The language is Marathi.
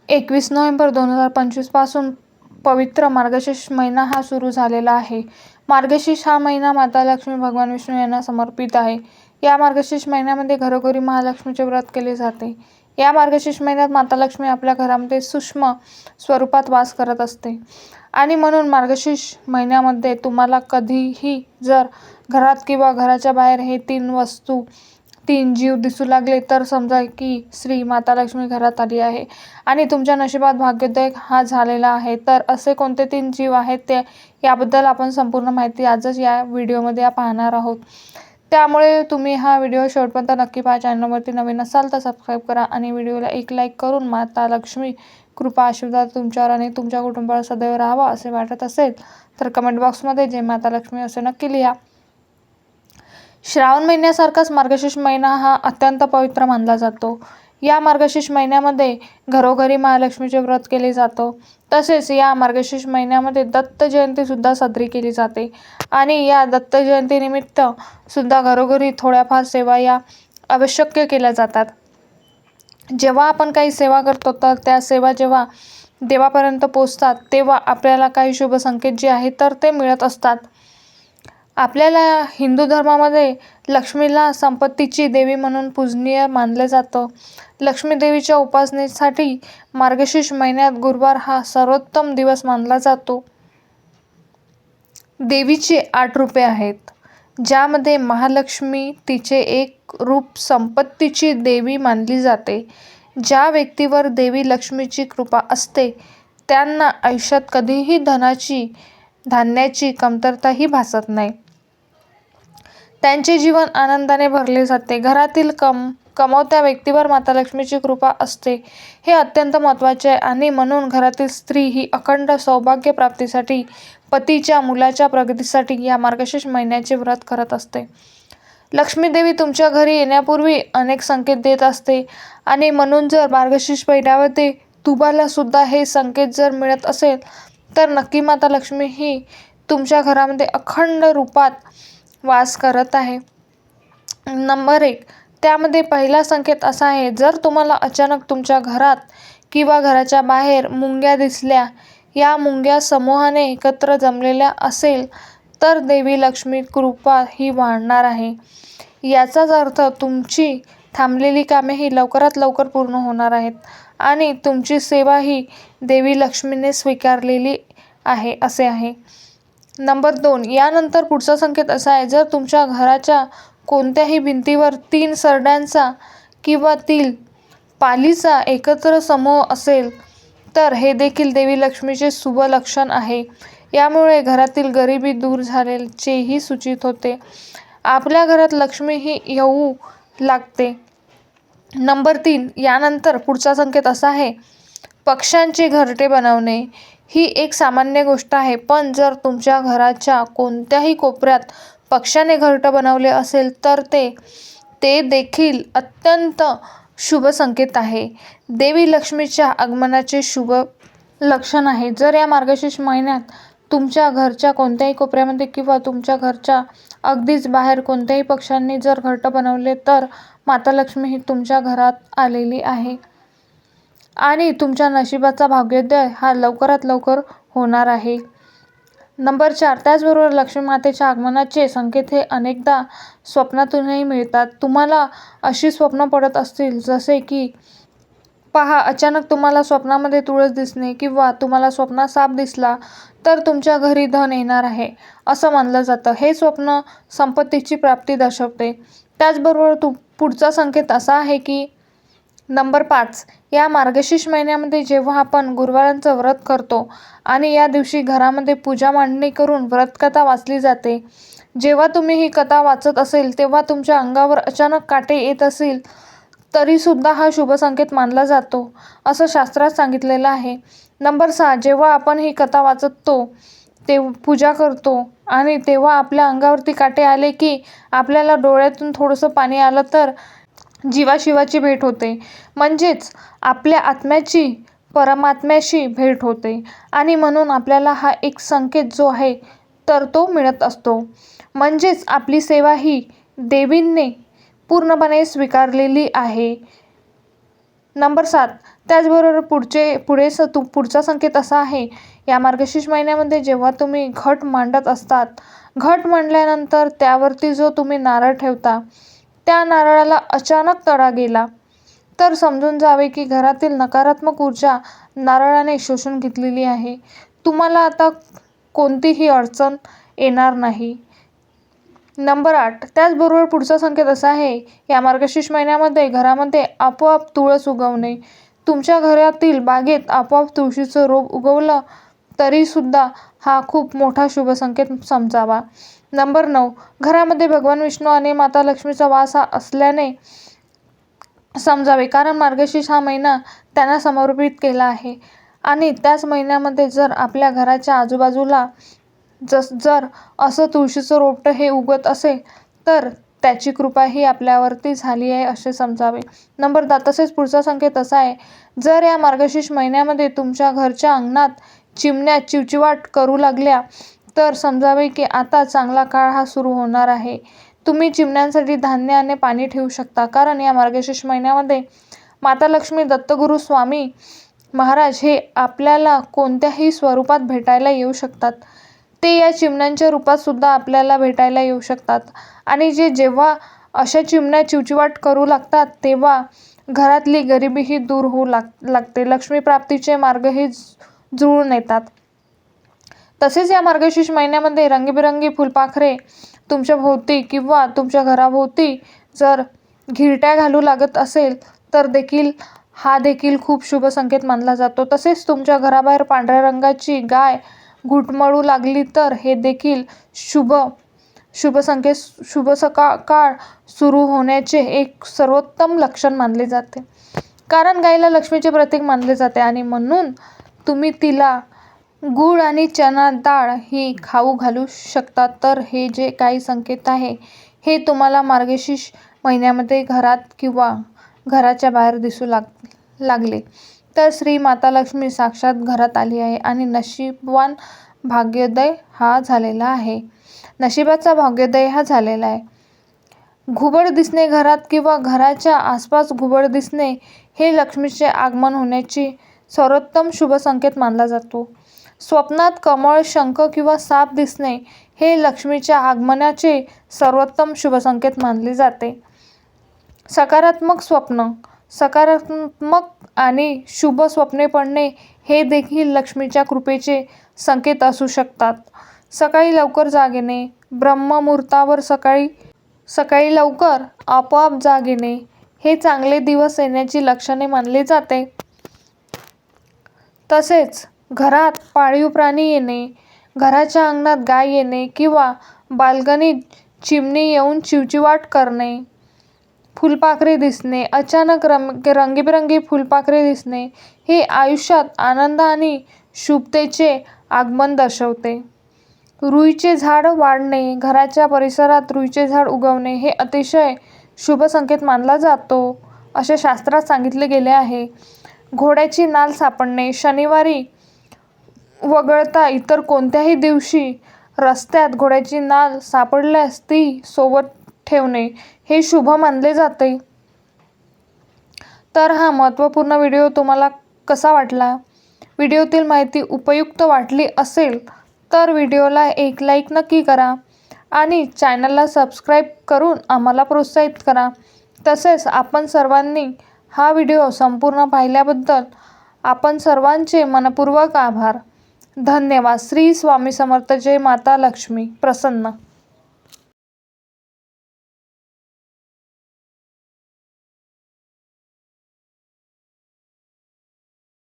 21 नोव्हेंबर 2025 पासून पवित्र मार्गशीर्ष महिना हा सुरू झालेला आहे. मार्गशीर्ष हा महिना माता लक्ष्मी, भगवान विष्णू यांना समर्पित आहे. या मार्गशीर्ष महिन्यामध्ये घरोघरी महालक्ष्मीचे व्रत केले जाते. या मार्गशीर्ष महिन्यात माता लक्ष्मी आपल्या घरामध्ये सूक्ष्म स्वरूपात वास करत असते आणि म्हणून मार्गशीर्ष महिन्यामध्ये तुम्हाला कधीही जर घरात किंवा घराच्या बाहेर हे 3 जीव दिसू लागले तर समजा की श्री माता लक्ष्मी घरात आली आहे आणि तुमच्या नशिबात भाग्योदय हा झालेला आहे. तर असे कोणते 3 जीव आहेत ते याबद्दल आपण संपूर्ण माहिती आजच या व्हिडिओमध्ये पाहणार आहोत. त्यामुळे तुम्ही हा व्हिडिओ शेवटपर्यंत नक्की पहा. चॅनलवरती नवीन असाल तर सबस्क्राईब करा आणि व्हिडिओला एक लाईक करून माता लक्ष्मी कृपा आशीर्वाद तुमच्यावर आणि तुमच्या कुटुंबावर सदैव राहावा असे वाटत असेल तर कमेंट बॉक्समध्ये जय माता लक्ष्मी असे नक्की लिहा. श्रावण महिन्यासारखाच मार्गशीर्ष महिना हा अत्यंत पवित्र मानला जातो. या मार्गशीर्ष महिन्यामध्ये घरोघरी महालक्ष्मीचे व्रत केले जातो. तसेच या मार्गशीर्ष महिन्यामध्ये दत्त जयंती सुद्धा साजरी केली जाते आणि या दत्त जयंतीनिमित्त सुद्धा घरोघरी थोड्याफार सेवा या आवश्यक केल्या जातात. जेव्हा आपण काही सेवा करतो तर त्या सेवा जेव्हा देवापर्यंत पोचतात तेव्हा आपल्याला काही शुभ संकेत जे आहेत तर ते मिळत असतात. आपल्याला हिंदू धर्मामध्ये लक्ष्मीला संपत्तीची देवी म्हणून पूजनीय मानले जातं. लक्ष्मी देवीच्या उपासनेसाठी मार्गशीर्ष महिन्यात गुरुवार हा सर्वोत्तम दिवस मानला जातो. देवीचे 8 रूपे आहेत, ज्यामध्ये महालक्ष्मी तिचे एक रूप संपत्तीची देवी मानली जाते. ज्या व्यक्तीवर देवी लक्ष्मीची कृपा असते त्यांना आयुष्यात कधीही धनाची, धान्याची कमतरताही भासत नाही. त्यांचे जीवन आनंदाने भरले जाते. घरातील कमवत्या व्यक्तीवर माता लक्ष्मीची कृपा असते हे अत्यंत महत्त्वाचे आहे आणि म्हणून घरातील स्त्री ही अखंड सौभाग्य प्राप्तीसाठी, पतीच्या मुलाच्या प्रगतीसाठी या मार्गशीर्ष महिन्याचे व्रत करत असते. लक्ष्मी देवी तुमच्या घरी येण्यापूर्वी अनेक संकेत देत असते आणि म्हणून जर मार्गशीर्ष महिन्यामध्ये तुम्हाला सुद्धा हे संकेत जर मिळत असेल तर नक्की माता लक्ष्मी ही तुमच्या घरामध्ये अखंड रूपात वास करत आहे. नंबर 1, त्यामध्ये पहिला संकेत असा आहे, जर तुम्हाला अचानक तुमच्या घरात किंवा घराच्या बाहेर मुंग्या दिसल्या, या मुंग्या समूहाने एकत्र जमलेल्या असेल तर देवी लक्ष्मी कृपा ही वाढणार आहे. याचाच अर्थ तुमची थांबलेली कामे ही लवकरात लवकर पूर्ण होणार आहेत आणि तुमची सेवा ही देवी लक्ष्मीने स्वीकारलेली आहे असे आहे. नंबर 2, यानंतर पुढचा संकेत असा आहे, जर तुमच्या घराच्या कोणत्याही भिंतीवर 3 सरड्यांचा किंवा 3 पालीचा एकत्र समूह असेल तर हे देखील देवी लक्ष्मीचे शुभ लक्षण आहे. यामुळे घरातील गरिबी दूर झाल्याचेही सूचित होते. आपल्या घरात लक्ष्मी ही येऊ लागते. नंबर 3, यानंतर पुढचा संकेत असा आहे, पक्ष्यांचे घरटे बनवणे ही एक सामान्य गोष्ट आहे, पण जर तुमच्या घराच्या कोणत्याही कोपऱ्यात पक्ष्याने घरटं बनवले असेल तर ते देखील अत्यंत शुभ संकेत आहे. देवी लक्ष्मीच्या आगमनाचे शुभ लक्षण आहे. जर या मार्गशीर्ष महिन्यात तुमच्या घरच्या कोणत्याही कोपऱ्यामध्ये किंवा तुमच्या घरच्या अगदीच बाहेर कोणत्याही पक्ष्यांनी जर घरटं बनवले तर माता लक्ष्मी ही तुमच्या घरात आलेली आहे आणि तुमच्या नशिबाचा भाग्योदय हा लवकरात लवकर होणार आहे. नंबर 4, त्याचबरोबर लक्ष्मी मातेच्या आगमनाचे संकेत हे अनेकदा स्वप्नातूनही मिळतात. तुम्हाला अशी स्वप्न पडत असतील जसे की पहा, अचानक तुम्हाला स्वप्नामध्ये तुळस दिसणे किंवा तुम्हाला स्वप्नात साप दिसला तर तुमच्या घरी धन येणार आहे असं मानलं जातं. हे स्वप्न संपत्तीची प्राप्ती दर्शवते. त्याचबरोबर पुढचा संकेत असा आहे की नंबर 5, या मार्गशीर्ष महिन्यामध्ये जेव्हा आपण गुरुवारांचं व्रत करतो आणि या दिवशी घरामध्ये पूजा मांडणी करून व्रतकथा वाचली जाते, जेव्हा तुम्ही ही कथा वाचत असेल तेव्हा तुमच्या अंगावर अचानक काटे येत असतील तरी सुद्धा हा शुभ संकेत मानला जातो असं शास्त्रात सांगितलेलं आहे. नंबर 6, जेव्हा आपण ही कथा वाचतो ते पूजा करतो आणि तेव्हा आपल्या अंगावरती काटे आले की आपल्याला डोळ्यातून थोडंसं पाणी आलं तर जीवाशिवाची भेट होते, म्हणजेच आपल्या आत्म्याची परमात्म्याशी भेट होते आणि म्हणून आपल्याला हा एक संकेत जो आहे तर तो मिळत असतो. म्हणजेच आपली सेवा ही देवींनी पूर्णपणे स्वीकारलेली आहे. नंबर 7. त्याचबरोबर पुढचा संकेत असा आहे, या मार्गशीर्ष महिन्यामध्ये जेव्हा तुम्ही घट मांडत असतात, घट मांडल्यानंतर त्यावरती जो तुम्ही नारळ ठेवता, त्या नारळाला अचानक तडा गेला तर समजून जावे की घरातील नकारात्मक ऊर्जा नारळाने शोषून घेतलेली आहे. तुम्हाला आता कोणतीही अडचण येणार नाही. नंबर 8. त्याचबरोबर पुढचा संकेत असा आहे, या मार्गशीर्ष महिन्यामध्ये घरामध्ये आपोआप तुळस उगवणे. तुमच्या घरातील बागेत आपोआप तुळशीचं रोप उगवलं तरीसुद्धा हा खूप मोठा शुभ संकेत समजावा. नंबर 9. घरामध्ये भगवान विष्णू आणि माता लक्ष्मीचा वास असल्याने समजावे, कारण मार्गशीर्ष हा महिना त्यांना समर्पित केला आहे. आणि त्याच महिन्यामध्ये जर आपल्या घराच्या आजूबाजूला जर असं तुळशीचं रोपटं हे उगत असेल तर त्याची कृपा ही आपल्यावरती झाली आहे असे समजावे. नंबर 10. तसेच पुढचा संकेत असा आहे, जर या मार्गशीर्ष महिन्यामध्ये तुमच्या घरच्या अंगणात चिमण्या चिवचिवाट करू लागल्या तर समजावे की आता चांगला काळ हा सुरू होणार आहे. तुम्ही चिमण्यांसाठी धान्य आणि पाणी ठेवू शकता, कारण या मार्गशीर्ष महिन्यामध्ये माता लक्ष्मी, दत्तगुरू स्वामी महाराज हे आपल्याला कोणत्याही स्वरूपात भेटायला येऊ शकतात. ते या चिमण्यांच्या रूपात सुद्धा आपल्याला भेटायला येऊ शकतात. आणि जेव्हा अशा चिमण्या चिवचिवाट करू लागतात तेव्हा घरातली गरिबीही दूर होऊ लागते, लक्ष्मी प्राप्तीचे मार्गही जुळून येतात. तसेच या मार्गशीर्ष महिन्यामध्ये रंगीबेरंगी फुलपाखरे तुमच्या भोवती किंवा तुमच्या घराभोवती जर घिरट्या घालू लागत असेल तर हा देखील खूप शुभ संकेत मानला जातो. तसेच तुमच्या घराबाहेर पांढऱ्या रंगाची गाय घुटमळू लागली तर हे देखील शुभ संकेत, काळ सुरू होण्याचे एक सर्वोत्तम लक्षण मानले जाते. कारण गायीला लक्ष्मीचे प्रतीक मानले जाते आणि म्हणून तुम्ही तिला गूळ आणि चणा डाळ ही खाऊ घालू शकता. तर हे जे काही संकेत आहे हे तुम्हाला मार्गशीर्ष महिन्यामध्ये घरात किंवा घराच्या बाहेर दिसू लागले तर श्री माता लक्ष्मी साक्षात घरात आली आहे आणि नशिबाचा भाग्योदय हा झालेला आहे. घुबड दिसणे घरात किंवा घराच्या आसपास घुबड दिसणे हे लक्ष्मीचे आगमन होण्याची सर्वोत्तम शुभ संकेत मानला जातो. स्वप्नात कमळ, शंख किंवा साप दिसणे हे लक्ष्मीच्या आगमनाचे सर्वोत्तम शुभ संकेत मानले जाते. सकारात्मक आणि शुभ स्वप्ने पडणे हे देखील लक्ष्मीच्या कृपेचे संकेत असू शकतात. सकाळी लवकर जाग येणे, ब्रह्ममुहूर्तावर सकाळी लवकर आपोआप जाग येणे हे चांगले दिवस येण्याची लक्षणे मानली जाते. तसेच घरात पाळीव प्राणी येणे, घराच्या अंगणात गाय येणे किंवा बाल्कनीत चिमणी येऊन चिवचिवाट करणे, फुलपाखरे दिसणे, अचानक रंगीबेरंगी फुलपाखरे दिसणे हे आयुष्यात आनंद आणि शुभतेचे आगमन दर्शवते. रुईचे झाड वाढणे, घराच्या परिसरात रुईचे झाड उगवणे हे अतिशय शुभ संकेत मानला जातो असे शास्त्रात सांगितले गेले आहे. घोड्याची नाल सापडणे, शनिवारी वगळता इतर कोणत्याही दिवशी रस्त्यात घोड्याची नाल सापडल्यास ती सोबत ठेवणे हे शुभ मानले जाते. तर हा महत्त्वपूर्ण व्हिडिओ तुम्हाला कसा वाटला? व्हिडिओतील माहिती उपयुक्त वाटली असेल तर व्हिडिओला एक लाईक नक्की करा आणि चॅनलला सबस्क्राईब करून आम्हाला प्रोत्साहित करा. तसेच आपण सर्वांनी हा व्हिडिओ संपूर्ण पाहिल्याबद्दल आपण सर्वांचे मनपूर्वक आभार. धन्यवाद. श्री स्वामी समर्थ. जय माता लक्ष्मी प्रसन्न.